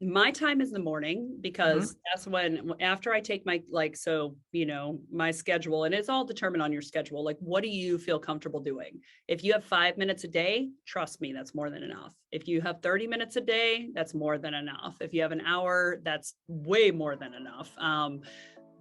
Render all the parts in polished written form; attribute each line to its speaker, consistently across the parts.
Speaker 1: My time is the morning
Speaker 2: Mhm.
Speaker 1: because that's when, after I take my, my schedule, and it's all determined on your schedule. Like, what do you feel comfortable doing? If you have 5 minutes a day, trust me, that's more than enough. If you have 30 minutes a day, that's more than enough. If you have an hour, that's way more than enough.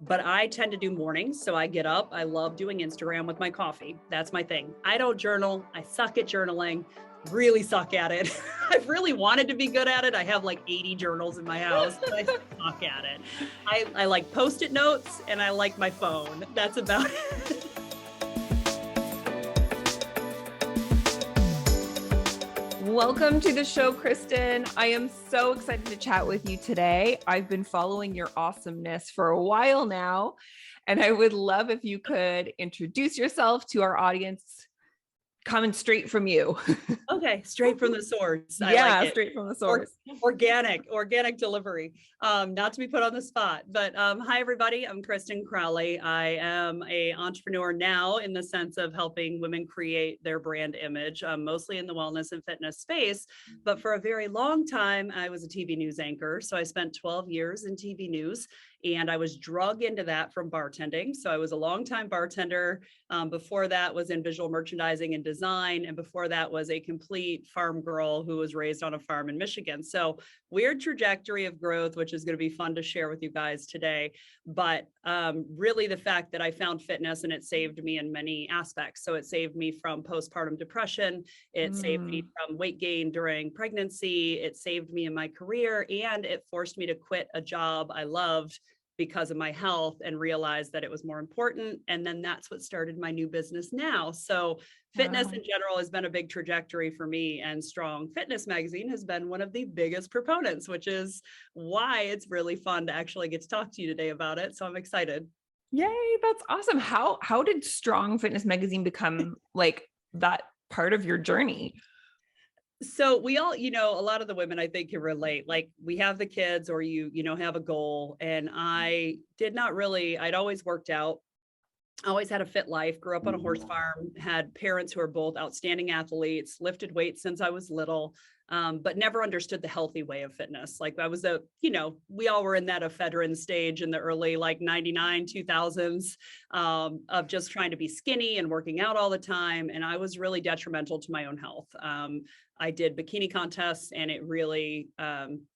Speaker 1: But I tend to do mornings. So I get up. I love doing Instagram with my coffee. That's my thing. I don't journal. I suck at journaling, really suck at it. I've really wanted to be good at it. I have like 80 journals in my house, but I suck at it. I like post-it notes and I like my phone. That's about it.
Speaker 2: Welcome to the show, Kristen. I am so excited to chat with you today. I've been following your awesomeness for a while now, and I would love if you could introduce yourself to our audience, coming straight from you.
Speaker 1: Okay, straight from the source. I like
Speaker 2: Yeah,
Speaker 1: it.
Speaker 2: straight from the source.
Speaker 1: Organic delivery. Not to be put on the spot, but hi everybody. I'm Kristen Crowley. I am a entrepreneur now in the sense of helping women create their brand image, mostly in the wellness and fitness space. But for a very long time, I was a TV news anchor. So I spent 12 years in TV news, and I was drug into that from bartending. So I was a longtime bartender. Before that was in visual merchandising and design. And before that was a complete farm girl who was raised on a farm in Michigan. So weird trajectory of growth, which is going to be fun to share with you guys today. But really the fact that I found fitness and it saved me in many aspects. So it saved me from postpartum depression. It saved me from weight gain during pregnancy. It saved me in my career, and it forced me to quit a job I loved because of my health and realized that it was more important. And then that's what started my new business now. So fitness
Speaker 2: Wow.
Speaker 1: in general has been a big trajectory for me, and Strong Fitness Magazine has been one of the biggest proponents, which is why it's really fun to actually get to talk to you today about it. So I'm excited.
Speaker 2: Yay, that's awesome. How did Strong Fitness Magazine become like that part of your journey?
Speaker 1: So we all, a lot of the women I think can relate. Like, we have the kids, or have a goal. And I did not really, I'd always worked out, always had a fit life, grew up on a horse farm, had parents who are both outstanding athletes, lifted weights since I was little, but never understood the healthy way of fitness. Like, I was we all were in that ephedrine stage in the early, like 99, 2000s, of just trying to be skinny and working out all the time. And I was really detrimental to my own health. I did bikini contests, and it really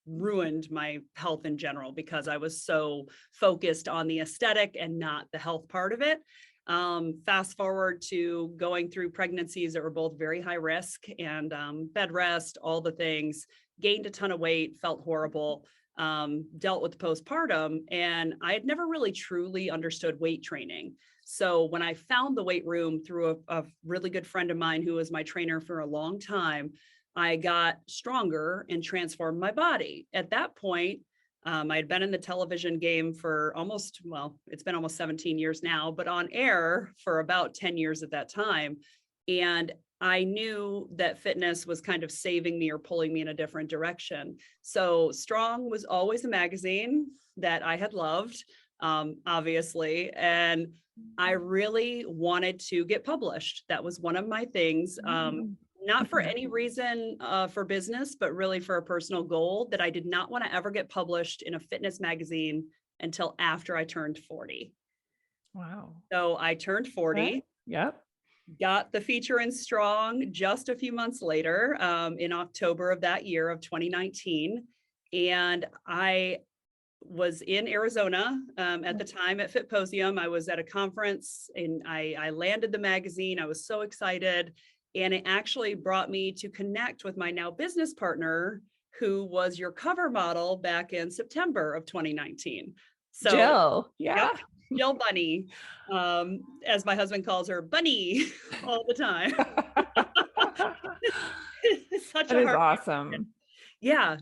Speaker 1: ruined my health in general because I was so focused on the aesthetic and not the health part of it. Fast forward to going through pregnancies that were both very high risk, and bed rest, all the things, gained a ton of weight, felt horrible, dealt with postpartum, and I had never really truly understood weight training. So when I found the weight room through a really good friend of mine who was my trainer for a long time, I got stronger and transformed my body. At that point, I had been in the television game for it's been almost 17 years now, but on air for about 10 years at that time. And I knew that fitness was kind of saving me or pulling me in a different direction. So Strong was always a magazine that I had loved, obviously. And I really wanted to get published. That was one of my things. Not for any reason for business, but really for a personal goal, that I did not want to ever get published in a fitness magazine until after I turned 40.
Speaker 2: Wow.
Speaker 1: So I turned 40,
Speaker 2: Okay. Yep.
Speaker 1: got the feature in Strong just a few months later, in October of that year of 2019. And I was in Arizona at the time at Fitposium. I was at a conference, and I landed the magazine. I was so excited. And it actually brought me to connect with my now business partner, who was your cover model back in September of 2019. So,
Speaker 2: Jill. Yeah.
Speaker 1: yep, Jill Bunny, as my husband calls her, Bunny, all the time. Such
Speaker 2: That
Speaker 1: a
Speaker 2: is
Speaker 1: heart.
Speaker 2: awesome.
Speaker 1: Yeah.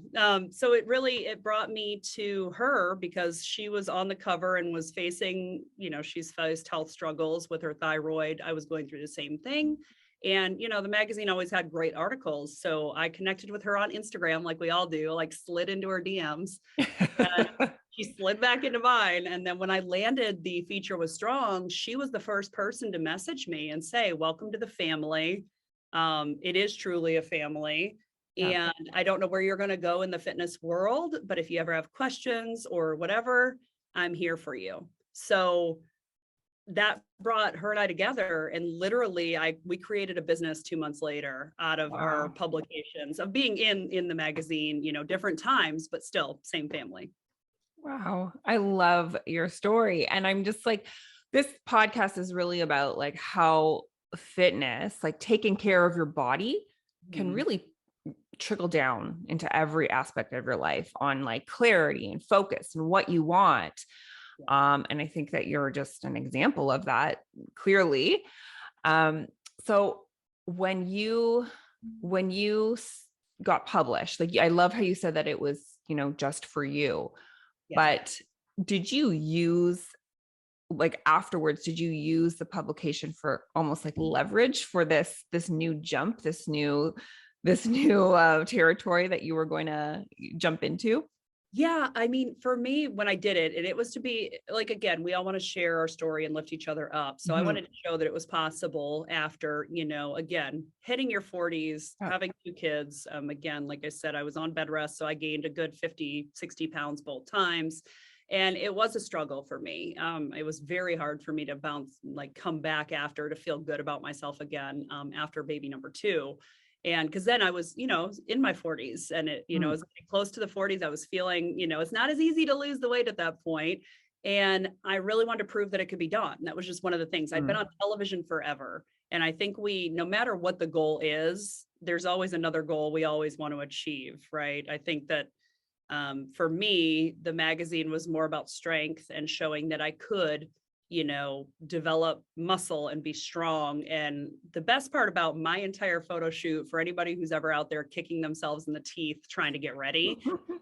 Speaker 1: So it brought me to her because she was on the cover and was facing, she's faced health struggles with her thyroid. I was going through the same thing. And, the magazine always had great articles. So I connected with her on Instagram, like we all do, like slid into her DMs, and she slid back into mine. And then when I landed the feature was Strong, she was the first person to message me and say, "Welcome to the family. It is truly a family.
Speaker 2: Yeah.
Speaker 1: And I don't know where you're going to go in the fitness world, but if you ever have questions or whatever, I'm here for you. So that brought her and I together, and literally we created a business 2 months later out of our
Speaker 2: Wow.
Speaker 1: publications of being in the magazine, different times, but still same family.
Speaker 2: Wow. I love your story. And I'm just like, this podcast is really about like how fitness, like taking care of your body, can
Speaker 1: Mhm.
Speaker 2: really trickle down into every aspect of your life on like clarity and focus and what you want.
Speaker 1: Yeah.
Speaker 2: And I think that you're just an example of that clearly. Um, so when you got published, like I love how you said that it was, just for you.
Speaker 1: Yeah.
Speaker 2: But did you use, like afterwards, did you use the publication for almost like leverage for this new jump, this new territory that you were going to jump into?
Speaker 1: Yeah, I mean, for me, when I did it, and it was to be like, again, we all want to share our story and lift each other up. So I
Speaker 2: Mhm.
Speaker 1: wanted to show that it was possible after, again, hitting your 40s,
Speaker 2: Yeah.
Speaker 1: having 2 kids. Again, like I said, I was on bed rest, so I gained a good 50, 60 pounds both times. And it was a struggle for me. It was very hard for me to come back after to feel good about myself again after baby number 2. And because then I was, in my 40s, and
Speaker 2: Mm.
Speaker 1: as getting close to the 40s, I was feeling, it's not as easy to lose the weight at that point. And I really wanted to prove that it could be done. That was just one of the things. I'd been
Speaker 2: Mm.
Speaker 1: on television forever. And I think no matter what the goal is, there's always another goal we always want to achieve, right? I think that for me, the magazine was more about strength and showing that I could, develop muscle and be strong. And the best part about my entire photo shoot, for anybody who's ever out there kicking themselves in the teeth trying to get ready,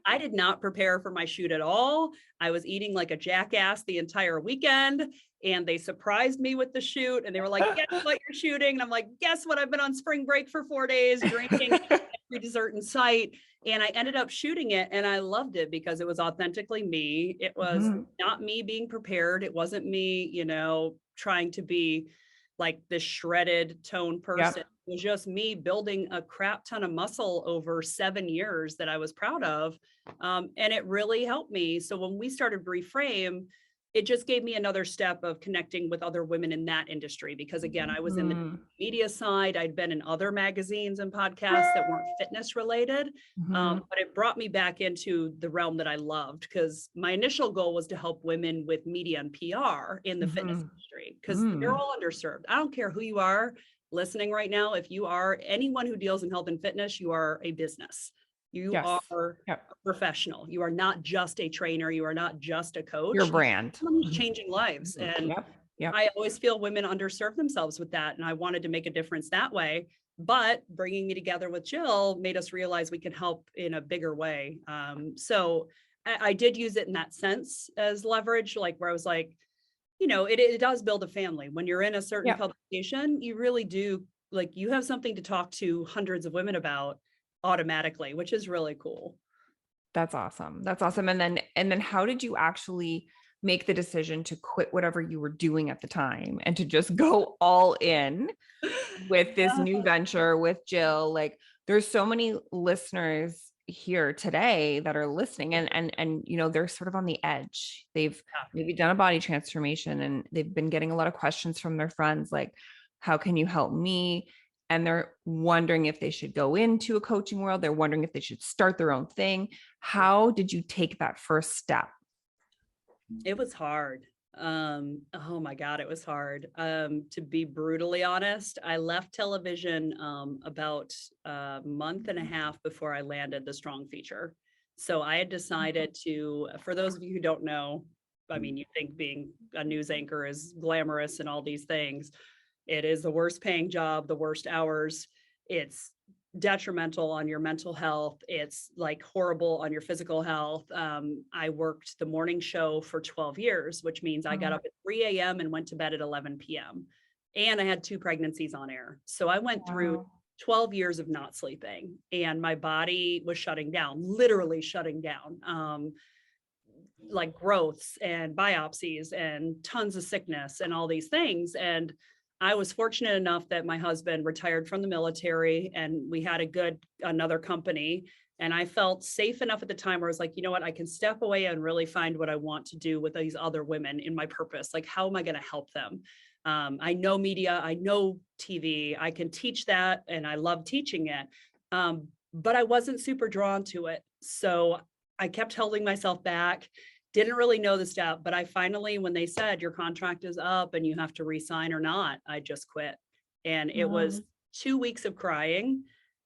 Speaker 1: I did not prepare for my shoot at all. I was eating like a jackass the entire weekend, and they surprised me with the shoot, and they were like, guess what you're shooting? And I'm like, guess what? I've been on spring break for 4 days, drinking every dessert in sight. And I ended up shooting it, and I loved it because it was authentically me. It was
Speaker 2: Mhm.
Speaker 1: not me being prepared. It wasn't me, trying to be like this shredded tone
Speaker 2: Yep.
Speaker 1: person. It was just me building a crap ton of muscle over 7 years that I was proud of. And it really helped me. So when we started Reframe, it just gave me another step of connecting with other women in that industry. Because again, I was in the
Speaker 2: Mm.
Speaker 1: media side. I'd been in other magazines and podcasts that weren't fitness related.
Speaker 2: Mhm.
Speaker 1: But it brought me back into the realm that I loved, because my initial goal was to help women with media and PR in the fitness
Speaker 2: Mhm.
Speaker 1: industry, because they're
Speaker 2: Mm.
Speaker 1: all underserved. I don't care who you are listening right now. If you are anyone who deals in health and fitness, you are a business. You
Speaker 2: Yes.
Speaker 1: are
Speaker 2: Yep.
Speaker 1: a professional. You are not just a trainer. You are not just a
Speaker 2: Your
Speaker 1: coach. You're
Speaker 2: brand.
Speaker 1: someone who's
Speaker 2: Mhm.
Speaker 1: changing lives.
Speaker 2: Mhm.
Speaker 1: And
Speaker 2: Yep. Yep.
Speaker 1: I always feel women underserve themselves with that. And I wanted to make a difference that way. But bringing me together with Jill made us realize we can help in a bigger way. So I did use it in that sense as leverage, like where I was like, it does build a family. When you're in a certain
Speaker 2: Yep.
Speaker 1: publication, you really do, like, you have something to talk to hundreds of women about automatically, which is really cool.
Speaker 2: That's awesome. That's awesome. And then how did you actually make the decision to quit whatever you were doing at the time and to just go all in with this new venture with Jill? Like there's so many listeners here today that are listening and they're sort of on the edge. They've maybe done a body transformation and they've been getting a lot of questions from their friends like, how can you help me? And they're wondering if they should go into a coaching world. They're wondering if they should start their own thing. How did you take that first step?
Speaker 1: It was hard. Oh my God, it was hard. To be brutally honest, I left television about a month and a half before I landed the strong feature. So I had decided to, for those of you who don't know, I mean, you think being a news anchor is glamorous and all these things. It is the worst paying job, the worst hours. It's detrimental on your mental health. It's like horrible on your physical health. I worked the morning show for 12 years, which means I got
Speaker 2: Oh,
Speaker 1: up at 3 a.m. and went to bed at 11 p.m. And I had 2 pregnancies on air. So I went through
Speaker 2: wow.
Speaker 1: 12 years of not sleeping, and my body was shutting down, literally shutting down. Like growths and biopsies and tons of sickness and all these things. And I was fortunate enough that my husband retired from the military and we had another company. And I felt safe enough at the time where I was like, you know what, I can step away and really find what I want to do with these other women in my purpose. Like, how am I going to help them? I know media, I know TV, I can teach that, and I love teaching it. But I wasn't super drawn to it. So I kept holding myself back, didn't really know the step, but I finally, when they said your contract is up and you have to resign or not, I just quit. And it was 2 weeks of crying.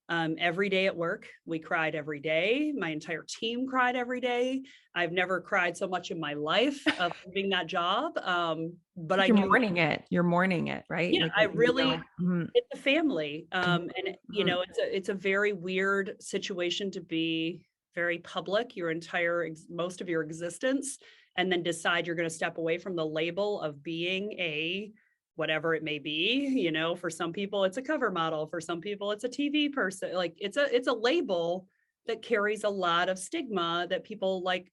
Speaker 1: Every day at work, we cried every day. My entire team cried every day. I've never cried so much in my life of leaving that job. But I
Speaker 2: You're
Speaker 1: knew,
Speaker 2: mourning it. You're mourning it, right?
Speaker 1: yeah,
Speaker 2: Like
Speaker 1: I
Speaker 2: you
Speaker 1: really,
Speaker 2: know. Mhm.
Speaker 1: it's a family. And you
Speaker 2: Mhm.
Speaker 1: know, it's a very weird situation to be very public your entire most of your existence, and then decide you're going to step away from the label of being a whatever it may be. You know, for some people it's a cover model, for some people it's a TV person. Like, it's a label that carries a lot of stigma that people like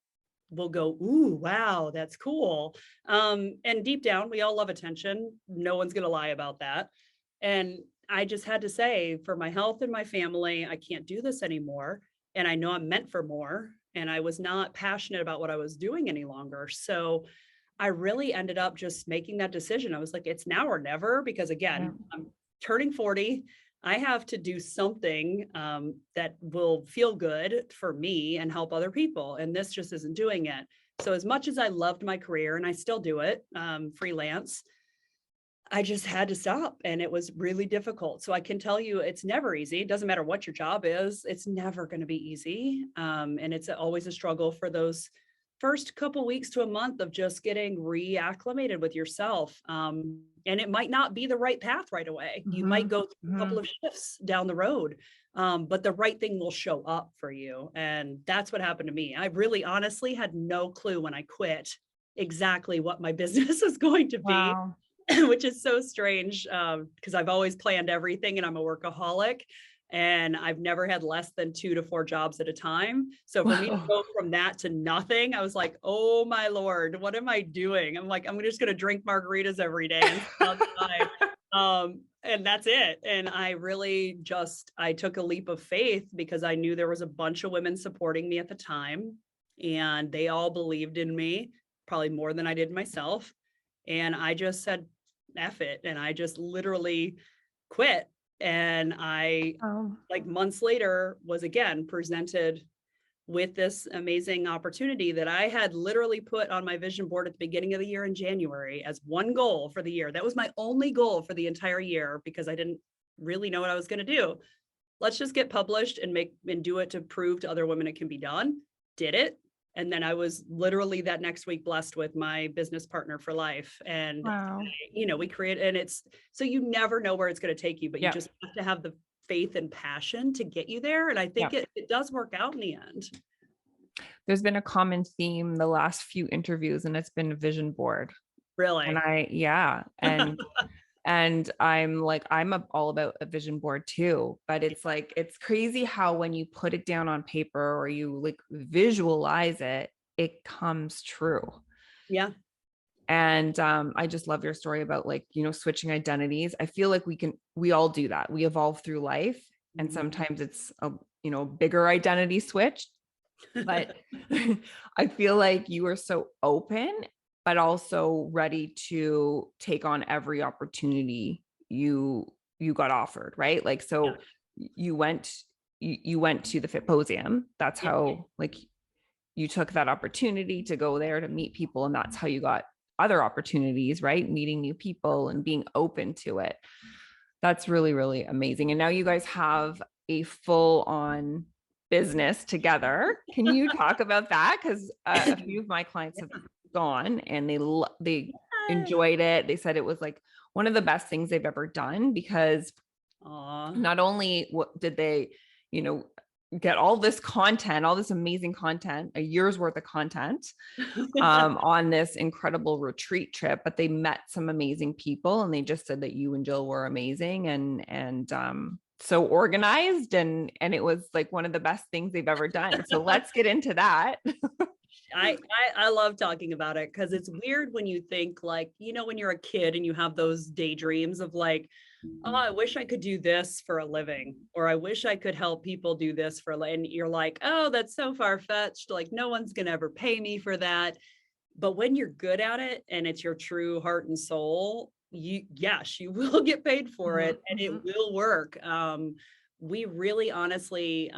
Speaker 1: will go, ooh, wow, that's cool. And deep down, we all love attention. No one's going to lie about that. And I just had to say, for my health and my family, I can't do this anymore. And I know I'm meant for more. And I was not passionate about what I was doing any longer. So I really ended up just making that decision. I was like, it's now or never, because
Speaker 2: Yeah.
Speaker 1: again, I'm turning 40. I have to do something that will feel good for me and help other people. And this just isn't doing it. So as much as I loved my career, and I still do it, freelance, I just had to stop, and it was really difficult. So I can tell you it's never easy. It doesn't matter what your job is. It's never going to be easy. And it's always a struggle for those first couple weeks to a month of just getting reacclimated with yourself. And it might not be the right path right away. You might go through a couple of shifts down the road, but the right thing will show up for you. And that's what happened to me. I really honestly had no clue when I quit exactly what my business was going to be.
Speaker 2: Wow.
Speaker 1: Which is so strange, because I've always planned everything and I'm a workaholic, and I've never had less than 2 to 4 jobs at a time. So for me to
Speaker 2: Wow.
Speaker 1: go from that to nothing, I was like, oh my Lord, what am I doing? I'm like, I'm just going to drink margaritas every day and sit outside. And that's it. And I really I took a leap of faith because I knew there was a bunch of women supporting me at the time, and they all believed in me, probably more than I did myself. And I just said, F it. And I just literally quit. And I,
Speaker 2: Oh,
Speaker 1: like, months later, was again presented with this amazing opportunity that I had literally put on my vision board at the beginning of the year in January as one goal for the year. That was my only goal for the entire year, because I didn't really know what I was going to do. Let's just get published and do it to prove to other women it can be done. Did it. And then I was literally that next week blessed with my business partner for life. And,
Speaker 2: wow.
Speaker 1: you know, we create, and it's, so you never know where it's going to take you, but you
Speaker 2: Yeah.
Speaker 1: just have to have the faith and passion to get you there. And I think
Speaker 2: Yeah.
Speaker 1: it does work out in the end.
Speaker 2: There's been a common theme the last few interviews, and it's been a vision board. And
Speaker 1: Really.
Speaker 2: and I'm like, all about a vision board too, but it's like, it's crazy how when you put it down on paper or you like visualize it, it comes true.
Speaker 1: Yeah.
Speaker 2: And I just love your story about, like, switching identities. I feel like we all do that. We evolve through life, and sometimes it's a, bigger identity switch. But I feel like you are so open, but also ready to take on every opportunity you got offered, right? Like, so you went to the Fitposium. That's
Speaker 1: Yeah.
Speaker 2: how, like, you took that opportunity to go there to meet people, and that's how you got other opportunities, right? Meeting new people and being open to it. That's really, really amazing. And now you guys have a full on business together. Can you talk about that? Because a few of my clients have gone and they enjoyed it. They said it was like one of the best things they've ever done, because
Speaker 1: Aw.
Speaker 2: not only did they, get all this content, all this amazing content, a year's worth of content on this incredible retreat trip, but they met some amazing people, and they just said that you and Jill were amazing and so organized, and it was like one of the best things they've ever done. So let's get into that.
Speaker 1: I love talking about it because it's weird when you think like, when you're a kid and you have those daydreams of like, oh, I wish I could do this for a living, or I wish I could help people do this for a living. And you're like, oh, that's so far fetched. Like, no one's going to ever pay me for that. But when you're good at it and it's your true heart and soul, yes, you will get paid for it and it will work. We really honestly,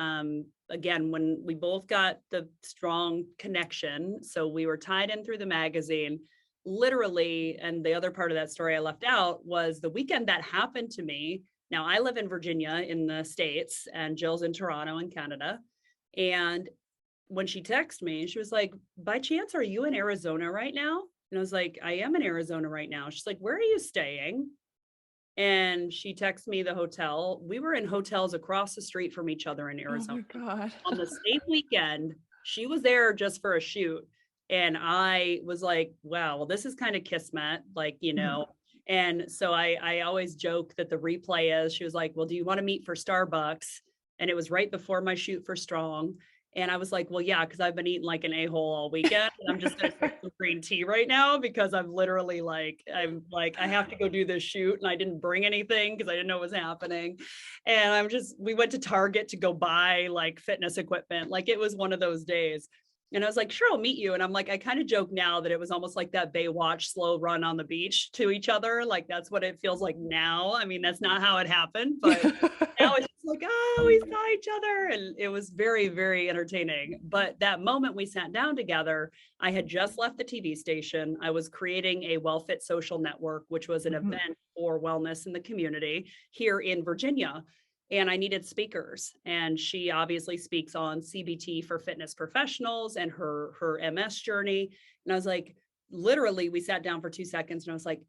Speaker 1: again, when we both got the strong connection, so we were tied in through the magazine, literally, and the other part of that story I left out was the weekend that happened to me. Now I live in Virginia in the States and Jill's in Toronto in Canada. And when she texted me, she was like, by chance, are you in Arizona right now? And I was like, I am in Arizona right now. She's like, where are you staying? And she texted me the hotel. We were in hotels across the street from each other in Arizona.
Speaker 2: Oh my God.
Speaker 1: On the same weekend. She was there just for a shoot. And I was like, wow, well, this is kind of kismet, like, And so I always joke that the replay is, she was like, well, do you want to meet for Starbucks? And it was right before my shoot for Strong. And I was like, well, yeah, because I've been eating like an a-hole all weekend. And I'm just going to drink some green tea right now because I'm literally I'm like, I have to go do this shoot. And I didn't bring anything because I didn't know what was happening. And we went to Target to go buy like fitness equipment. Like it was one of those days. And I was like, sure, I'll meet you. And I'm like, I kind of joke now that it was almost like that Baywatch slow run on the beach to each other. Like that's what it feels like now. I mean, that's not how it happened, but now it's just like, oh, we saw each other. And it was very, very entertaining. But that moment we sat down together, I had just left the TV station. I was creating a WellFit social network, which was an event for wellness in the community here in Virginia. And I needed speakers. And she obviously speaks on CBT for fitness professionals and her MS journey. And I was like, literally, we sat down for 2 seconds and I was like,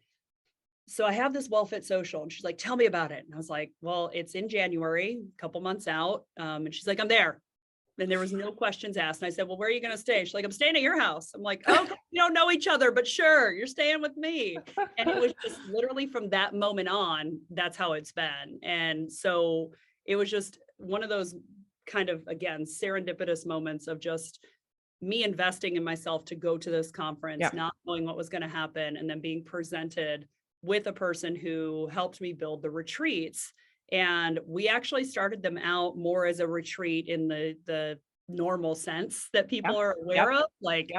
Speaker 1: so I have this WellFit social. And she's like, tell me about it. And I was like, well, it's in January, a couple months out. And she's like, I'm there. And there was no questions asked. And I said, well, where are you going to stay? She's like, I'm staying at your house. I'm like, oh, we don't know each other, but sure, you're staying with me. And it was just literally from that moment on, that's how it's been. And so it was just one of those kind of, again, serendipitous moments of just me investing in myself to go to this conference, not knowing what was going to happen, and then being presented with a person who helped me build the retreats. And we actually started them out more as a retreat in the normal sense that people are aware of, like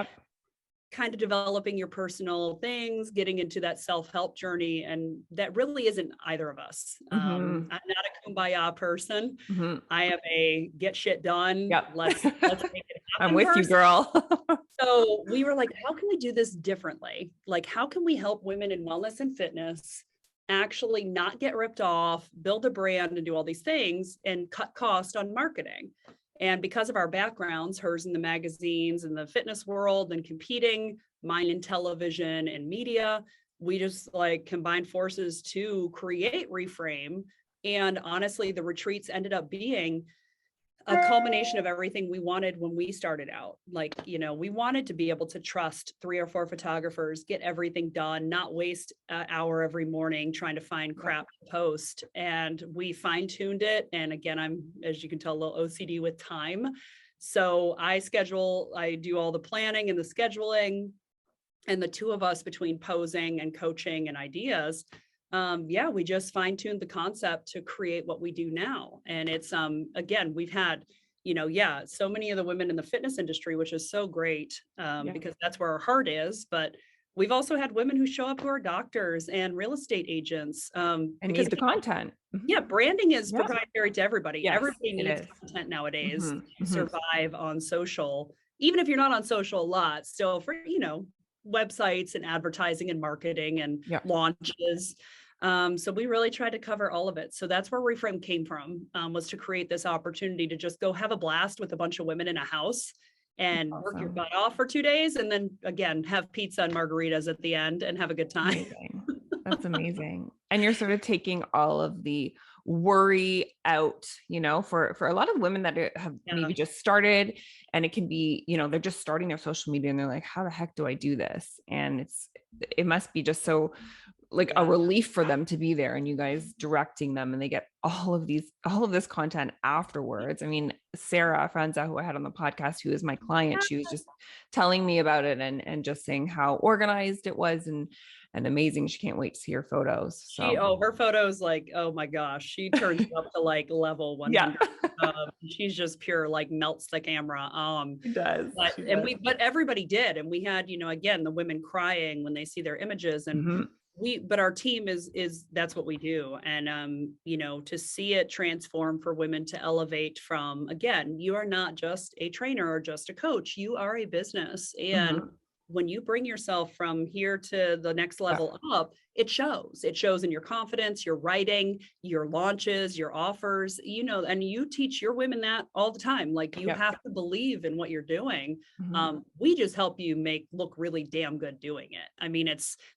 Speaker 1: kind of developing your personal things, getting into that self-help journey. And that really isn't either of us. I'm not a kumbaya person. I am a get shit done. Let's make it happen.
Speaker 2: I'm with you, girl.
Speaker 1: So we were like, how can we do this differently? Like, how can we help women in wellness and fitness actually not get ripped off, build a brand and do all these things and cut cost on marketing? And because of our backgrounds, hers in the magazines and the fitness world and competing, mine in television and media, we just like combined forces to create Reframe. And honestly, the retreats ended up being a culmination of everything we wanted when we started out. Like, we wanted to be able to trust 3 or 4 photographers, get everything done, not waste an hour every morning trying to find crap to post. And we fine-tuned it. And again, I'm, as you can tell, a little OCD with time. So I do all the planning and the scheduling, and the two of us between posing and coaching and ideas, we just fine-tuned the concept to create what we do now. And it's, again, we've had, so many of the women in the fitness industry, which is so great, because that's where our heart is. But we've also had women who show up who are doctors and real estate agents.
Speaker 2: And need the content.
Speaker 1: Yeah, branding is proprietary to everybody. Yes, everybody needs content nowadays to survive on social. Even if you're not on social a lot, still for, websites and advertising and marketing and launches. So we really tried to cover all of it. So that's where Reframe came from, was to create this opportunity to just go have a blast with a bunch of women in a house and work your butt off for 2 days. And then again, have pizza and margaritas at the end and have a good time.
Speaker 2: Amazing. That's amazing. And you're sort of taking all of the worry out, for a lot of women that have maybe just started, and it can be, they're just starting their social media and they're like, how the heck do I do this? And it must be just so like a
Speaker 1: Yeah.
Speaker 2: relief for them to be there, and you guys directing them, and they get all of this content afterwards. I mean, Sarah Franza, who I had on the podcast, who is my client, she was just telling me about it, and just saying how organized it was, and amazing. She can't wait to see her photos. So
Speaker 1: Her photos, like, oh my gosh, she turns it up to like level
Speaker 2: yeah,
Speaker 1: 100. She's just pure, like melts the camera.
Speaker 2: she does. She does.
Speaker 1: But everybody did. And we had, again, the women crying when they see their images, and
Speaker 2: Mhm.
Speaker 1: but our team is that's what we do. And, to see it transform for women, to elevate from, again, you are not just a trainer or just a coach, you are a business. And
Speaker 2: Mhm.
Speaker 1: when you bring yourself from here to the next
Speaker 2: Yeah.
Speaker 1: level up, it shows in your confidence, your writing, your launches, your offers, and you teach your women that all the time. Like, you
Speaker 2: Yep.
Speaker 1: have to believe in what you're doing.
Speaker 2: Mhm.
Speaker 1: We just help you look really damn good doing it. I mean,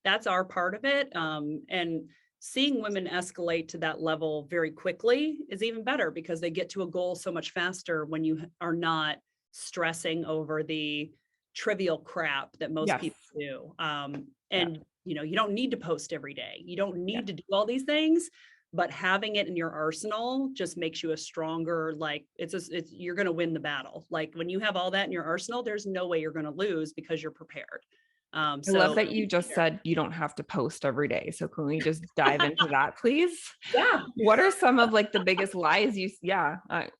Speaker 1: that's our part of it. And seeing women escalate to that level very quickly is even better, because they get to a goal so much faster when you are not stressing over the trivial crap that most
Speaker 2: Yes.
Speaker 1: people do.
Speaker 2: Yeah.
Speaker 1: And you don't need to post every day. You don't
Speaker 2: Yeah.
Speaker 1: need to do all these things, but having it in your arsenal just makes you a stronger, like, you're going to win the battle. Like, when you have all that in your arsenal, there's no way you're going to lose, because you're prepared.
Speaker 2: I love that you just said you don't have to post every day. So can we just dive into that, please?
Speaker 1: Yeah.
Speaker 2: What are some of like the biggest lies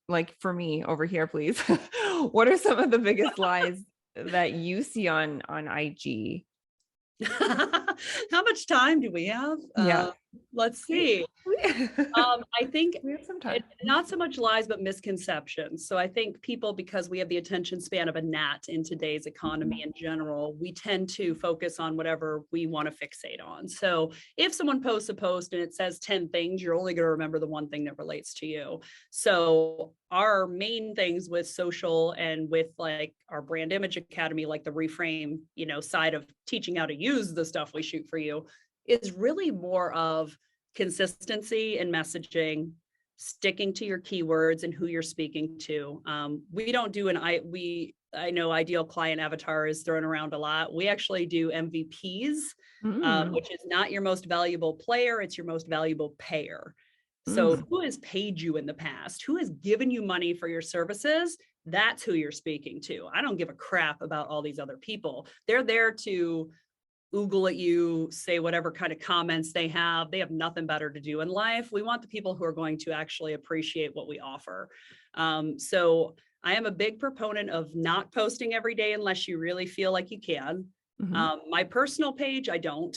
Speaker 2: like for me over here, please? What are some of the biggest lies that you see on IG?
Speaker 1: How much time do we have?
Speaker 2: Yeah.
Speaker 1: Let's
Speaker 2: We,
Speaker 1: see.
Speaker 2: we,
Speaker 1: I think
Speaker 2: we have some time.
Speaker 1: not so much lies, but misconceptions. So I think people, because we have the attention span of a gnat in today's economy in general, we tend to focus on whatever we want to fixate on. So if someone posts a post and it says 10 things, you're only going to remember the one thing that relates to you. So our main things with social and with like our brand image academy, like the reframe, side of teaching how to use the stuff we shoot for you, is really more of consistency in messaging, sticking to your keywords and who you're speaking to. We don't do I know ideal client avatar is thrown around a lot. We actually do MVPs,
Speaker 2: Mm,
Speaker 1: which is not your most valuable player, it's your most valuable payer. So
Speaker 2: mm.
Speaker 1: who has paid you in the past? Who has given you money for your services? That's who you're speaking to. I don't give a crap about all these other people. They're there to oogle at you, say whatever kind of comments they have. They have nothing better to do in life. We want the people who are going to actually appreciate what we offer. So I am a big proponent of not posting every day unless you really feel like you can.
Speaker 2: Mhm.
Speaker 1: My personal page, I don't,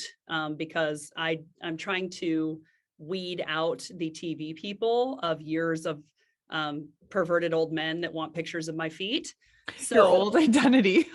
Speaker 1: because I'm trying to weed out the TV people of years of perverted old men that want pictures of my feet.
Speaker 2: Your
Speaker 1: So
Speaker 2: old identity.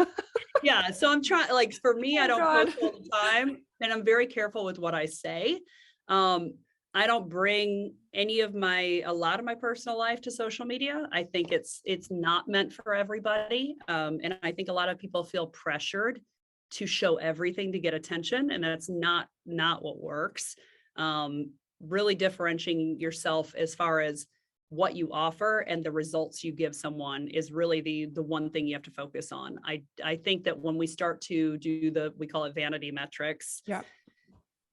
Speaker 1: yeah, so I'm trying, like, for me, I
Speaker 2: Oh
Speaker 1: don't
Speaker 2: God.
Speaker 1: post all the time, and I'm very careful with what I say. I don't bring a lot of my personal life to social media. I think it's not meant for everybody. And I think a lot of people feel pressured to show everything to get attention, and that's not what works. Really differentiating yourself as far as what you offer and the results you give someone is really the one thing you have to focus on. I think that when we start to do we call it vanity metrics,
Speaker 2: Yeah.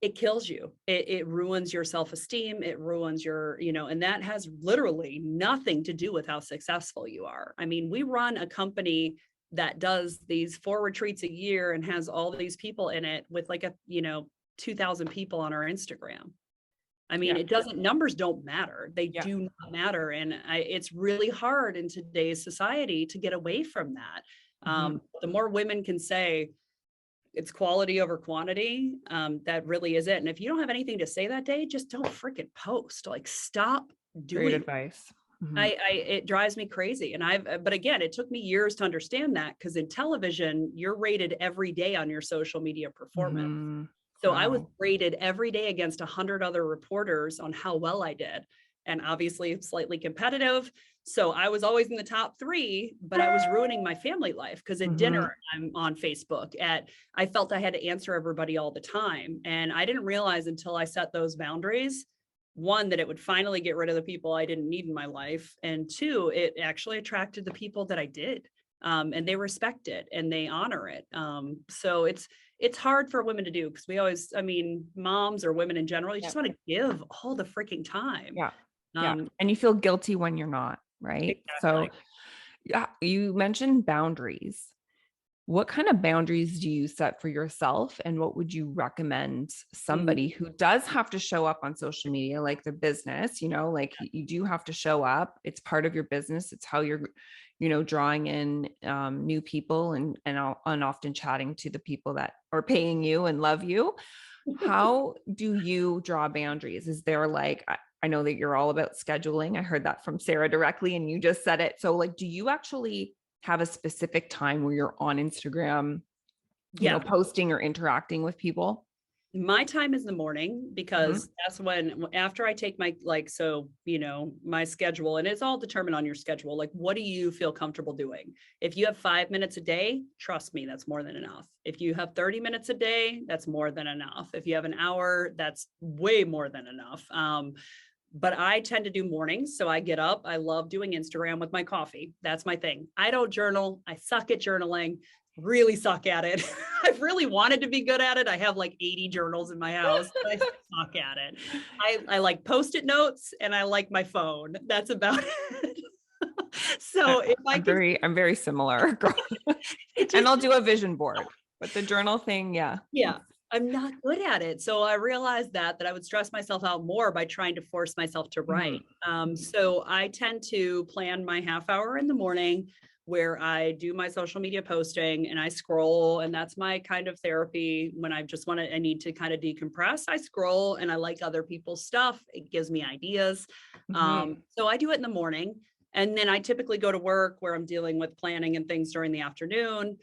Speaker 1: it kills you. It ruins your self-esteem. It ruins your, and that has literally nothing to do with how successful you are. I mean, we run a company that does these 4 retreats a year and has all these people in it with like 2,000 people on our Instagram. I mean,
Speaker 2: Yeah.
Speaker 1: numbers don't matter. They
Speaker 2: Yeah.
Speaker 1: do not matter. And it's really hard in today's society to get away from that.
Speaker 2: Mhm.
Speaker 1: The more women can say it's quality over quantity, that really is it. And if you don't have anything to say that day, just don't freaking post. Like, stop
Speaker 2: Great
Speaker 1: doing.
Speaker 2: advice. Mhm.
Speaker 1: It drives me crazy. And but again, it took me years to understand that, because in television, you're rated every day on your social media performance.
Speaker 2: Mhm.
Speaker 1: So I was
Speaker 2: Wow.
Speaker 1: rated every day against 100 other reporters on how well I did. And obviously slightly competitive. So I was always in the top 3, but I was ruining my family life, because at dinner,
Speaker 2: Mhm.
Speaker 1: I'm on Facebook. I felt I had to answer everybody all the time. And I didn't realize until I set those boundaries, one, that it would finally get rid of the people I didn't need in my life. And 2, it actually attracted the people that I did. And they respect it and they honor it. So it's hard for women to do because we always, I mean, moms or women in general, you
Speaker 2: Yeah.
Speaker 1: just want to give all the freaking time.
Speaker 2: Yeah. Yeah.
Speaker 1: Um,
Speaker 2: And you feel guilty when you're not, right? So
Speaker 1: exactly.
Speaker 2: yeah, you mentioned boundaries. What kind of boundaries do you set for yourself? And what would you recommend
Speaker 1: Mm,
Speaker 2: somebody who does have to show up on social media, like the business, like you do have to show up. It's part of your business. It's how you're, drawing in new people and often chatting to the people that are paying you and love you. How do you draw boundaries? Is there like, I know that you're all about scheduling. I heard that from Sarah directly, and you just said it. So, like, do you actually have a specific time where you're on Instagram,
Speaker 1: yeah.
Speaker 2: posting or interacting with people?
Speaker 1: My time is the morning
Speaker 2: Mhm.
Speaker 1: because that's when, after I take my, like, so, my schedule, and it's all determined on your schedule. Like, what do you feel comfortable doing? If you have 5 minutes a day, trust me, that's more than enough. If you have 30 minutes a day, that's more than enough. If you have an hour, that's way more than enough. But I tend to do mornings. So I get up. I love doing Instagram with my coffee. That's my thing. I don't journal. I suck at journaling, really suck at it. I've really wanted to be good at it. I have like 80 journals in my house, but I suck at it. I like post-it notes and I like my phone. That's about it. So if I can,
Speaker 2: I'm very similar. Girl.
Speaker 1: it
Speaker 2: And
Speaker 1: just,
Speaker 2: I'll do a vision board, but the journal thing, yeah.
Speaker 1: yeah, I'm not good at it. So I realized that I would stress myself out more by trying to force myself to
Speaker 2: Mhm.
Speaker 1: write. So I tend to plan my half hour in the morning where I do my social media posting and I scroll, and that's my kind of therapy. When I need to kind of decompress, I scroll and I like other people's stuff. It gives me ideas.
Speaker 2: Mhm.
Speaker 1: So I do it in the morning. And then I typically go to work where I'm dealing with planning and things during the afternoon.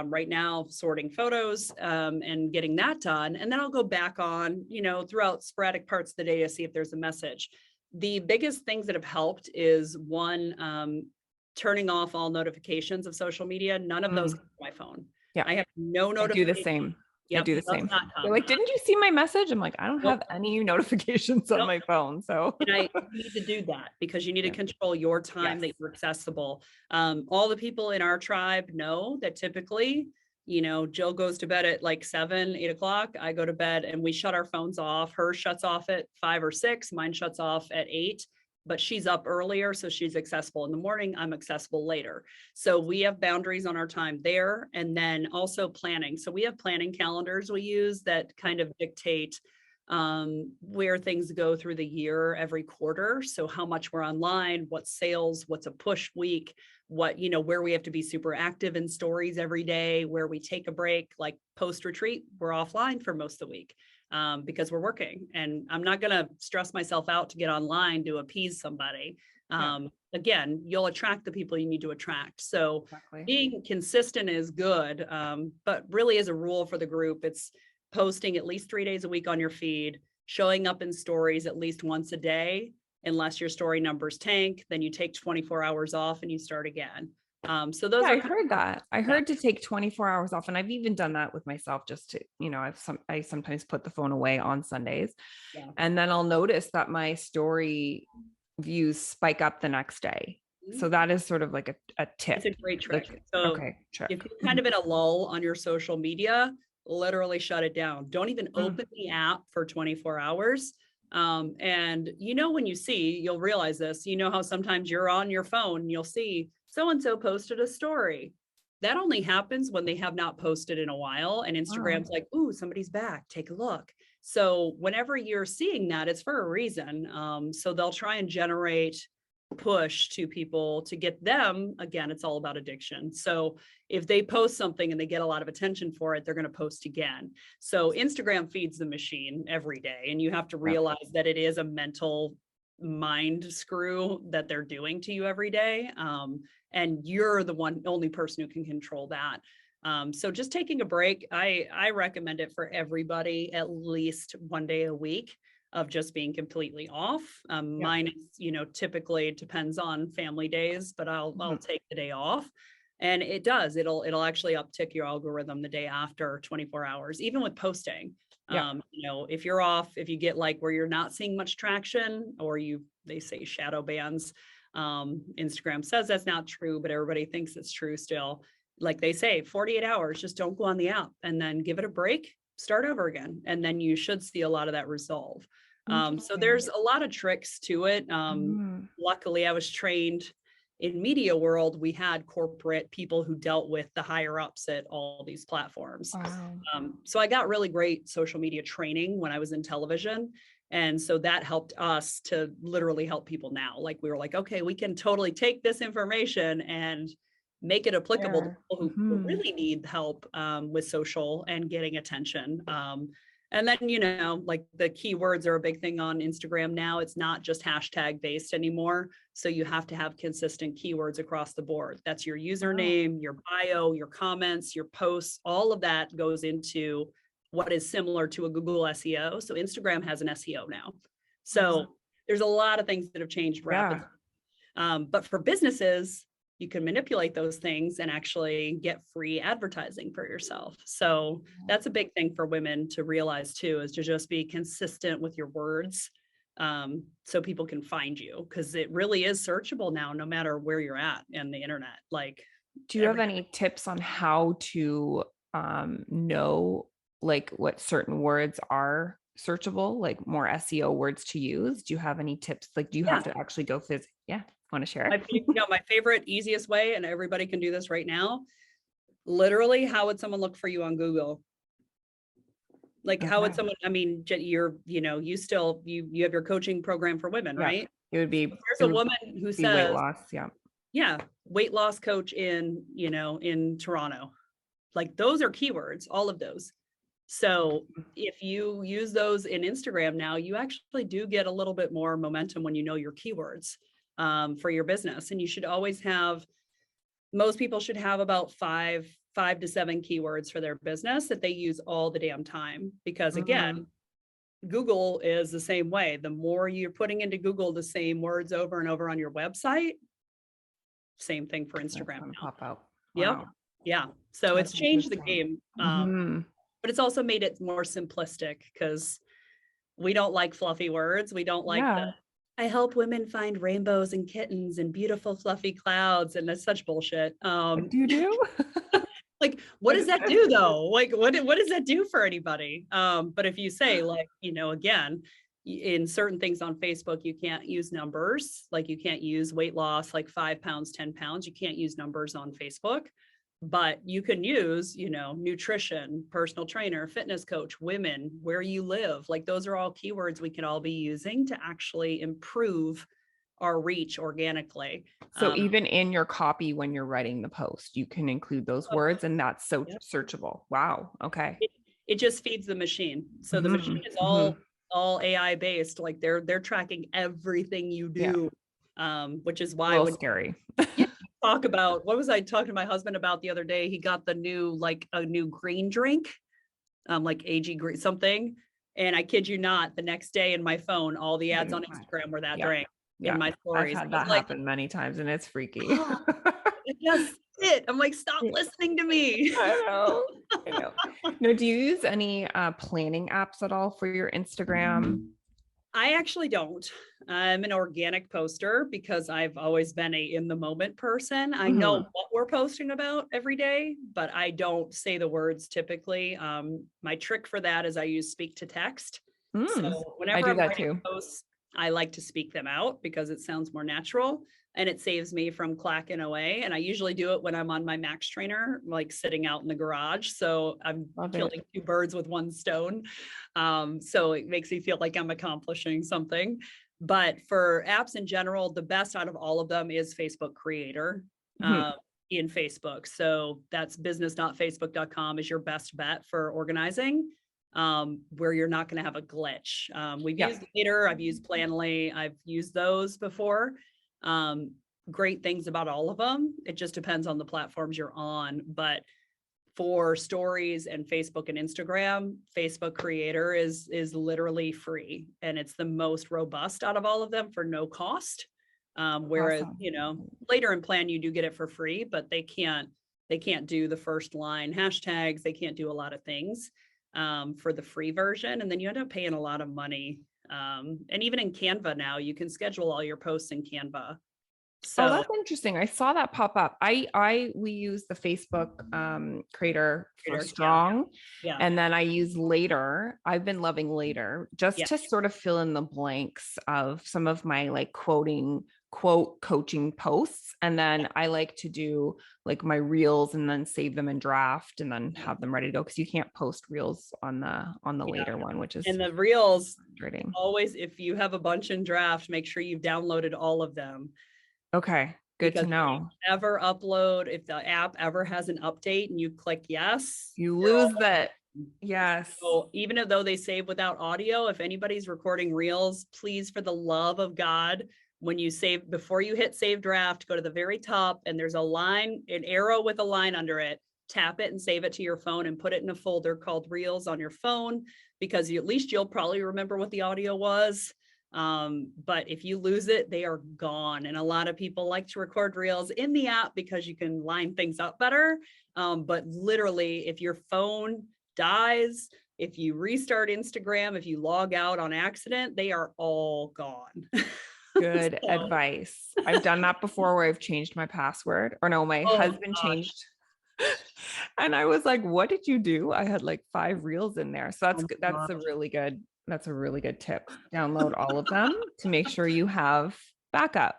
Speaker 1: Right now, sorting photos and getting that done. And then I'll go back on, throughout sporadic parts of the day to see if there's a message. The biggest things that have helped is one, turning off all notifications of social media. None of those
Speaker 2: Mm.
Speaker 1: come to my phone.
Speaker 2: Yeah.
Speaker 1: I have no
Speaker 2: I do the
Speaker 1: notification.
Speaker 2: same. I
Speaker 1: Yep,
Speaker 2: do the
Speaker 1: does
Speaker 2: same.
Speaker 1: not
Speaker 2: They're
Speaker 1: come.
Speaker 2: like, didn't you see my message? I'm like, I don't
Speaker 1: Nope,
Speaker 2: have any notifications on
Speaker 1: nope.
Speaker 2: my phone. So
Speaker 1: And you need to do that because you need to
Speaker 2: yeah.
Speaker 1: control your time
Speaker 2: Yes.
Speaker 1: that you're accessible. All the people in our tribe know that typically, Jill goes to bed at like 7, 8 o'clock. I go to bed and we shut our phones off. Hers shuts off at 5 or 6. Mine shuts off at 8, but she's up earlier. So she's accessible in the morning. I'm accessible later. So we have boundaries on our time there. And then also planning. So we have planning calendars we use that kind of dictate where things go through the year every quarter. So how much we're online, what sales, what's a push week, where we have to be super active in stories every day, where we take a break, like post retreat, we're offline for most of the week because we're working. And I'm not going to stress myself out to get online to appease somebody.
Speaker 2: Yeah.
Speaker 1: Again, you'll attract the people you need to attract. So
Speaker 2: Exactly.
Speaker 1: being consistent is good, but really as a rule for the group, it's posting at least 3 days a week on your feed, showing up in stories at least once a day, unless your story numbers tank, then you take 24 hours off and you start again. So those
Speaker 2: Yeah,
Speaker 1: are
Speaker 2: I
Speaker 1: kind
Speaker 2: heard that. I
Speaker 1: of,
Speaker 2: heard to take 24 hours off. And I've even done that with myself just to, I sometimes put the phone away on Sundays.
Speaker 1: yeah.
Speaker 2: And then I'll notice that my story views spike up the next day. So that is sort of like a
Speaker 1: It's a
Speaker 2: tip.
Speaker 1: great
Speaker 2: Like,
Speaker 1: trick. So
Speaker 2: okay, check.
Speaker 1: if you're kind of in a lull on your social media, literally shut it down. Don't even
Speaker 2: Mm.
Speaker 1: open the app for 24 hours. And when you see, you'll realize this, how sometimes you're on your phone, you'll see so-and-so posted a story. That only happens when they have not posted in a while. And
Speaker 2: Wow.
Speaker 1: Instagram's like, ooh, somebody's back. Take a look. So whenever you're seeing that, it's for a reason. So they'll try and generate push to people to get them, again, it's all about addiction. So if they post something and they get a lot of attention for it, they're going to post again. So Instagram feeds the machine every day, and you have to
Speaker 2: Yeah.
Speaker 1: realize that it is a mental mind screw that they're doing to you every day, and you're the only person who can control that. So just taking a break, I recommend it for everybody at least one day a week of just being completely off.
Speaker 2: Yeah.
Speaker 1: Mine is, typically it depends on family days, but I'll
Speaker 2: Mhm.
Speaker 1: take the day off. And it'll actually uptick your algorithm the day after 24 hours, even with posting.
Speaker 2: Yeah.
Speaker 1: If you're off, if you get like where you're not seeing much traction, or they say shadow bans. Instagram says that's not true, but everybody thinks it's true still. like they say, 48 hours, just don't go on the app, and then give it a break, start over again. And then you should see a lot of that resolve. So there's a lot of tricks to it. Luckily I was trained in media world. We had corporate people who dealt with the higher ups at all these platforms.
Speaker 2: Wow.
Speaker 1: So I got really great social media training when I was in television. And so that helped us to literally help people now. Like we were like, okay, we can totally take this information and make it applicable to people who really need help with social and getting attention. And then, like the keywords are a big thing on Instagram now. It's not just hashtag based anymore. So you have to have consistent keywords across the board. That's your username, your bio, your comments, your posts, all of that goes into what is similar to a Google SEO. So Instagram has an SEO now. So there's a lot of things that have changed rapidly. But for businesses, you can manipulate those things and actually get free advertising for yourself. So that's a big thing for women to realize too, is to just be consistent with your words, so people can find you, because it really is searchable now, no matter where you're at in the internet. Like,
Speaker 2: do you have any tips on how to know like what certain words are searchable, like more SEO words to use? Do you have any tips? Like, do you have to actually go want to share it?
Speaker 1: My favorite, easiest way, and everybody can do this right now. Literally, how would someone look for you on Google? Like, how would someone, I mean, you have your coaching program for women, right?
Speaker 2: It would be,
Speaker 1: there's a woman who says
Speaker 2: weight loss.
Speaker 1: Weight loss coach in Toronto. Like, those are keywords, all of those. So if you use those in Instagram now, you actually do get a little bit more momentum when you know your keywords for your business. And you should always have, most people should have about five to seven keywords for their business that they use all the damn time. Because again, Google is the same way. The more you're putting into Google the same words over and over on your website, same thing for Instagram now.
Speaker 2: Pop out.
Speaker 1: Wow. Yeah. So it's changed the game. But it's also made it more simplistic, because we don't like fluffy words. We don't like I help women find rainbows and kittens and beautiful fluffy clouds. And that's such bullshit.
Speaker 2: What do you do?
Speaker 1: Like, what does that do though? Like, what does that do for anybody? But if you say, like, again, in certain things on Facebook, you can't use numbers. Like, you can't use weight loss, like 5 pounds, 10 pounds. You can't use numbers on Facebook. But you can use, nutrition, personal trainer, fitness coach, women, where you live. Like, those are all keywords we can all be using to actually improve our reach organically.
Speaker 2: So even in your copy, when you're writing the post, you can include those words, and that's so searchable. Wow. Okay.
Speaker 1: It just feeds the machine. So the machine is all AI based. Like, they're tracking everything you do, which is why
Speaker 2: scary.
Speaker 1: Talk about, what was I talking to my husband about the other day? He got a new green drink, like AG green something. And I kid you not, the next day in my phone, all the ads on Instagram were that drink in my stories.
Speaker 2: I've had that happen many times, and it's freaky.
Speaker 1: Just it. I'm like, stop listening to me.
Speaker 2: I know. No, do you use any planning apps at all for your Instagram?
Speaker 1: I actually don't. I'm an organic poster because I've always been a in the moment person. I know what we're posting about every day, but I don't say the words typically. My trick for that is I use speak to text. So whenever I'm writing posts, I like to speak them out because it sounds more natural and it saves me from clacking away. And I usually do it when I'm on my Max trainer, like sitting out in the garage. So I'm killing two birds with one stone. So it makes me feel like I'm accomplishing something. But for apps in general, the best out of all of them is Facebook Creator in Facebook. So that's business.facebook.com is your best bet for organizing, where you're not going to have a glitch. We've used Later, I've used Planly, I've used those before. Great things about all of them. It just depends on the platforms you're on. But for stories and Facebook and Instagram, Facebook Creator is literally free, and it's the most robust out of all of them for no cost. Whereas, Later in Plan, you do get it for free, but they can't do the first line hashtags. They can't do a lot of things for the free version. And then you end up paying a lot of money. And even in Canva now, you can schedule all your posts in Canva.
Speaker 2: Oh,
Speaker 1: So
Speaker 2: that's interesting. I saw that pop up. We use the Facebook creator for
Speaker 1: yeah,
Speaker 2: Strong,
Speaker 1: yeah,
Speaker 2: and then I use Later. I've been loving Later just
Speaker 1: yeah.
Speaker 2: to sort of fill in the blanks of some of my like quote coaching posts. And then I like to do like my reels and then save them in draft and then have them ready to go, because you can't post reels on the
Speaker 1: Yeah.
Speaker 2: Later one, which is
Speaker 1: And the reels,
Speaker 2: frustrating.
Speaker 1: always, if you have a bunch in draft, make sure you've downloaded all of them.
Speaker 2: Okay, good to
Speaker 1: Because if you
Speaker 2: know.
Speaker 1: ever upload, if the app ever has an update and you click yes,
Speaker 2: You
Speaker 1: you're
Speaker 2: lose
Speaker 1: all.
Speaker 2: that. Yes.
Speaker 1: So even though they save without audio, if anybody's recording reels, please, for the love of God, when you save, before you hit save draft, go to the very top and there's a line, an arrow with a line under it. Tap it and save it to your phone and put it in a folder called Reels on your phone, because at least you'll probably remember what the audio was. But if you lose it, they are gone. And a lot of people like to record reels in the app because you can line things up better. But literally, if your phone dies, if you restart Instagram, if you log out on accident, they are all gone.
Speaker 2: Good advice. I've done that before where I've changed my password, or no, my husband changed. And I was like, what did you do? I had like 5 reels in there. So that's a really good tip. Download all of them to make sure you have backup.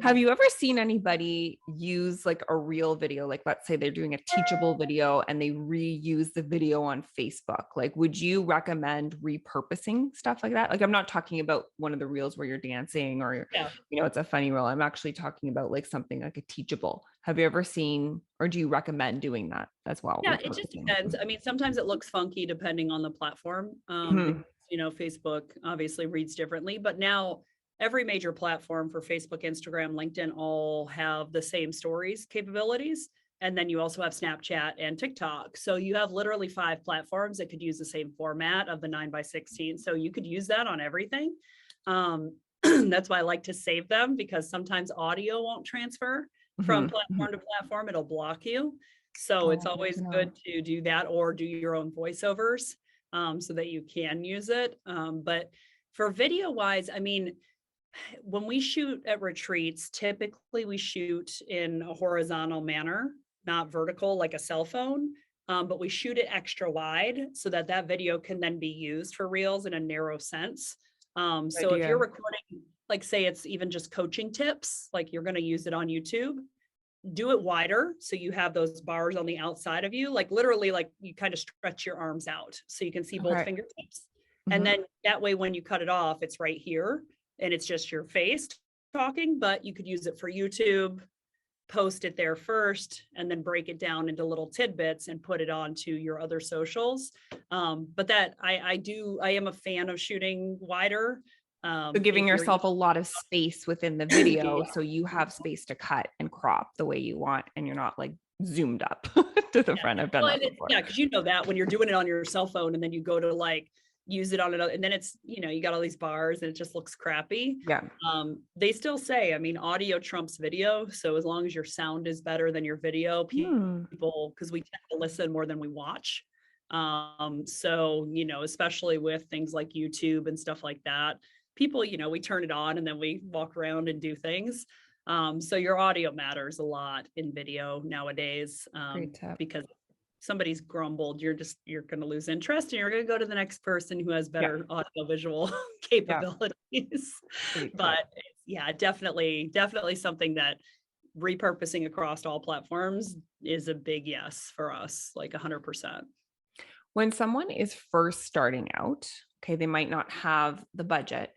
Speaker 2: Have you ever seen anybody use like a reel video? Like, let's say they're doing a teachable video and they reuse the video on Facebook. Like, would you recommend repurposing stuff like that? Like, I'm not talking about one of the reels where you're dancing or, it's a funny reel. I'm actually talking about like something like a teachable. Have you ever seen, or do you recommend doing that as well?
Speaker 1: Yeah, it just depends. I mean, sometimes it looks funky depending on the platform. Facebook obviously reads differently, but now every major platform for Facebook, Instagram, LinkedIn all have the same stories capabilities. And then you also have Snapchat and TikTok. So you have literally 5 platforms that could use the same format of the 9:16. So you could use that on everything. That's why I like to save them, because sometimes audio won't transfer from platform to platform. It'll block you. So it's always good to do that, or do your own voiceovers so that you can use it. But for video wise, I mean, when we shoot at retreats, typically we shoot in a horizontal manner, not vertical like a cell phone, but we shoot it extra wide so that that video can then be used for reels in a narrow sense. So if you're recording, like say it's even just coaching tips, like you're going to use it on YouTube, do it wider so you have those bars on the outside of you, like literally like you kind of stretch your arms out so you can see both fingertips. And then that way when you cut it off, it's right here and it's just your face talking, but you could use it for YouTube, post it there first, and then break it down into little tidbits and put it onto your other socials. But that I am a fan of shooting wider.
Speaker 2: So giving yourself a lot of space within the video so you have space to cut and crop the way you want and you're not like zoomed up to the front. I've done that before.
Speaker 1: Yeah, because you know that when you're doing it on your cell phone and then you go to like use it on another, and then it's, you got all these bars and it just looks crappy.
Speaker 2: Yeah.
Speaker 1: They still say, I mean, audio trumps video. So as long as your sound is better than your video, people, because we tend to listen more than we watch. So, especially with things like YouTube and stuff like that, people, we turn it on and then we walk around and do things. So your audio matters a lot in video nowadays, because somebody's grumbled, you're going to lose interest and you're going to go to the next person who has better audio visual capabilities. But yeah, definitely something that repurposing across all platforms is a big yes for us, like 100%.
Speaker 2: When someone is first starting out, okay, they might not have the budget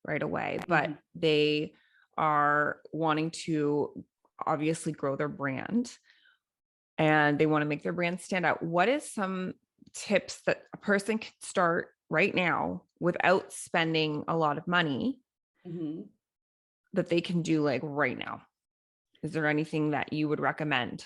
Speaker 2: right away, but they are wanting to obviously grow their brand and they want to make their brand stand out. What is some tips that a person can start right now without spending a lot of money that they can do like right now? Is there anything that you would recommend?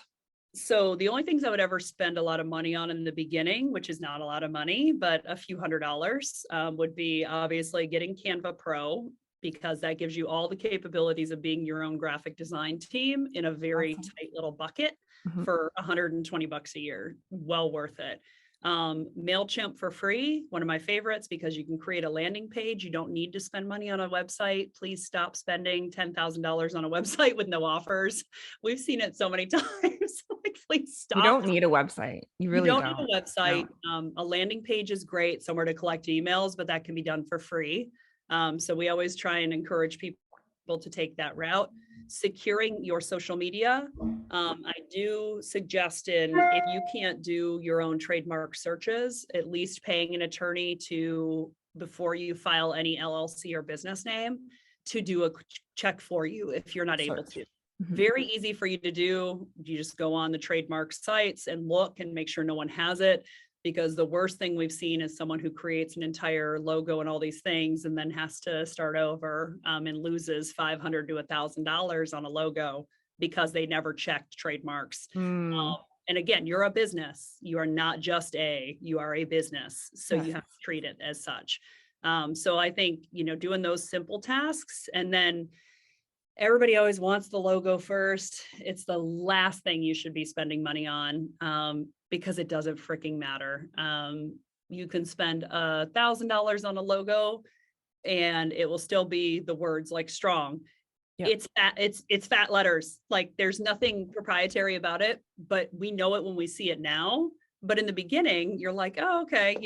Speaker 1: So the only things I would ever spend a lot of money on in the beginning, which is not a lot of money, but a few $100s, would be obviously getting Canva Pro, because that gives you all the capabilities of being your own graphic design team in a very tight little bucket for $120 a year. Well worth it. MailChimp for free, one of my favorites, because you can create a landing page. You don't need to spend money on a website. Please stop spending $10,000 on a website with no offers. We've seen it so many times. Like, please stop.
Speaker 2: You don't need a website. You really
Speaker 1: don't need a website.
Speaker 2: No.
Speaker 1: A landing page is great, somewhere to collect emails, but that can be done for free. So we always try and encourage people to take that route. Securing your social media. I do suggest if you can't do your own trademark searches, at least paying an attorney before you file any LLC or business name, to do a check for you if you're not able to. Very easy for you to do. You just go on the trademark sites and look and make sure no one has it. Because the worst thing we've seen is someone who creates an entire logo and all these things and then has to start over and loses $500 to $1,000 on a logo because they never checked trademarks. And again, you're a business. You are not just you are a business. So you have to treat it as such. So I think, doing those simple tasks, and then everybody always wants the logo first. It's the last thing you should be spending money on. Because it doesn't freaking matter. You can spend $1,000 on a logo and it will still be the words like strong. Yep. It's fat letters. Like, there's nothing proprietary about it, but we know it when we see it now. But in the beginning, you're like, oh, okay,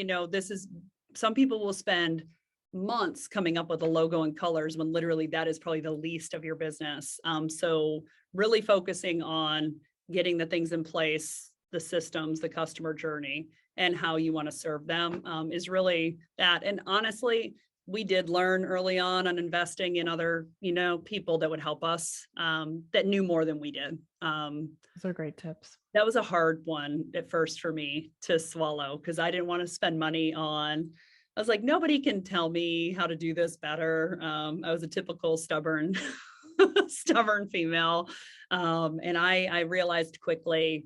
Speaker 1: some people will spend months coming up with a logo and colors when literally that is probably the least of your business. So really focusing on getting the things in place, the systems, the customer journey, and how you want to serve them is really that. And honestly, we did learn early on investing in other, people that would help us that knew more than we did.
Speaker 2: Those are great tips.
Speaker 1: That was a hard one at first for me to swallow, because I didn't want to spend money on. I was like, nobody can tell me how to do this better. I was a typical stubborn female. And I realized quickly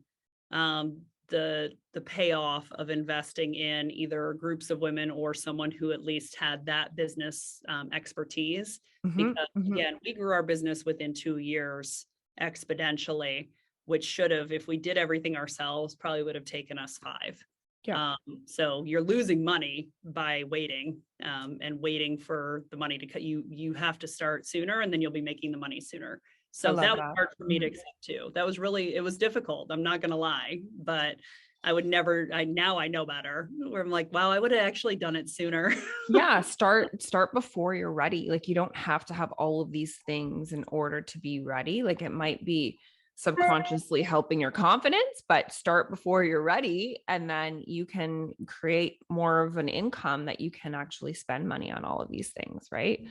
Speaker 1: the payoff of investing in either groups of women or someone who at least had that business expertise. Because again, we grew our business within 2 years exponentially, which should have, if we did everything ourselves, probably would have taken us 5. Yeah. So you're losing money by waiting and waiting for the money to cut. You have to start sooner, and then you'll be making the money sooner. So that was hard for me to accept too. It was difficult. I'm not going to lie, but I would never, now I know better, where I'm like, wow, I would have actually done it sooner.
Speaker 2: Yeah. Start before you're ready. Like, you don't have to have all of these things in order to be ready. Like, it might be subconsciously helping your confidence, but start before you're ready. And then you can create more of an income that you can actually spend money on all of these things. Right.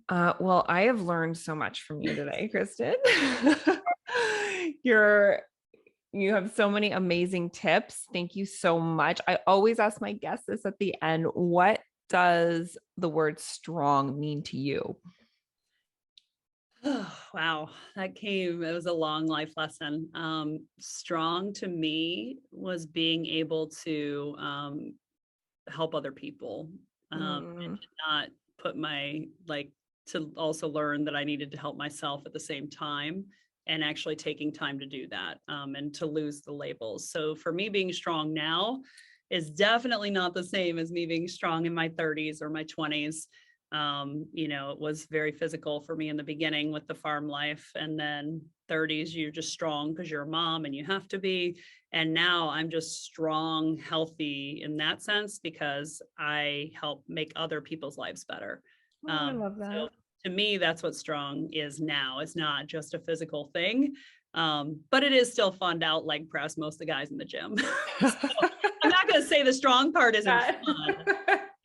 Speaker 2: Well, I have learned so much from you today, Kristen. You have so many amazing tips. Thank you so much. I always ask my guests this at the end. What does the word strong mean to you?
Speaker 1: Oh, wow. It was a long life lesson. Strong to me was being able to help other people and not put to also learn that I needed to help myself at the same time, and actually taking time to do that and to lose the labels. So for me, being strong now is definitely not the same as me being strong in my 30s or my 20s. It was very physical for me in the beginning with the farm life, and then 30s, you're just strong because you're a mom and you have to be. And now I'm just strong, healthy in that sense, because I help make other people's lives better.
Speaker 2: I love that.
Speaker 1: So to me, that's what strong is now. It's not just a physical thing, but it is still fun to out leg press most of the guys in the gym. So I'm not going to say the strong part isn't fun.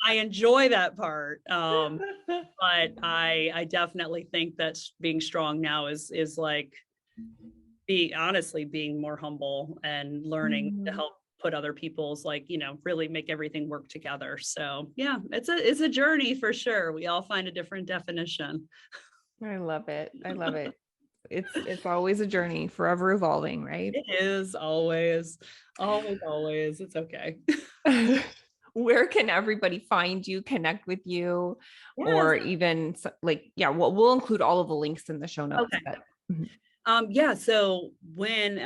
Speaker 1: I enjoy that part. But I definitely think that being strong now is like being more humble and learning to help put other people's really make everything work together. So yeah, it's a journey for sure. We all find a different definition.
Speaker 2: I love it. I love it. It's always a journey, forever evolving, right?
Speaker 1: It is always. It's okay.
Speaker 2: Where can everybody find you, connect with you, or even we'll include all of the links in the show notes.
Speaker 1: Okay. Yeah, so when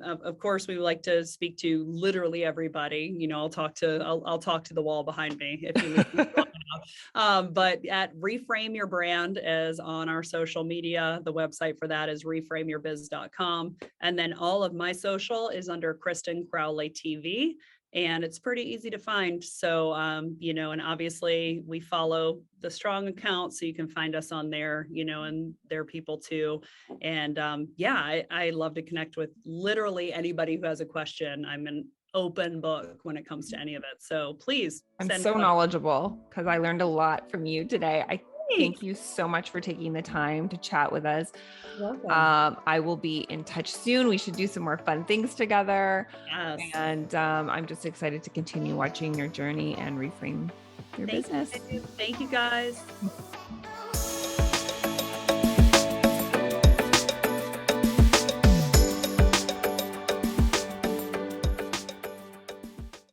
Speaker 1: of course we would like to speak to literally everybody. I'll talk to the wall behind me if you leave me long enough. But at Reframe Your Brand is on our social media. The website for that is reframeyourbiz.com. And then all of my social is under Kristen Crowley TV. And it's pretty easy to find. So, and obviously we follow the strong account, so you can find us on there, and there are people too. And I love to connect with literally anybody who has a question. I'm an open book when it comes to any of it. So please
Speaker 2: I'm
Speaker 1: send
Speaker 2: so
Speaker 1: questions.
Speaker 2: knowledgeable because I learned a lot from you today. I thank
Speaker 1: Thanks.
Speaker 2: you so much for taking the time to chat with us.
Speaker 1: Welcome.
Speaker 2: I will be in touch soon. We should do some more fun things together.
Speaker 1: Yes.
Speaker 2: And I'm just excited to continue watching your journey and reframe your business.
Speaker 1: Thank you guys.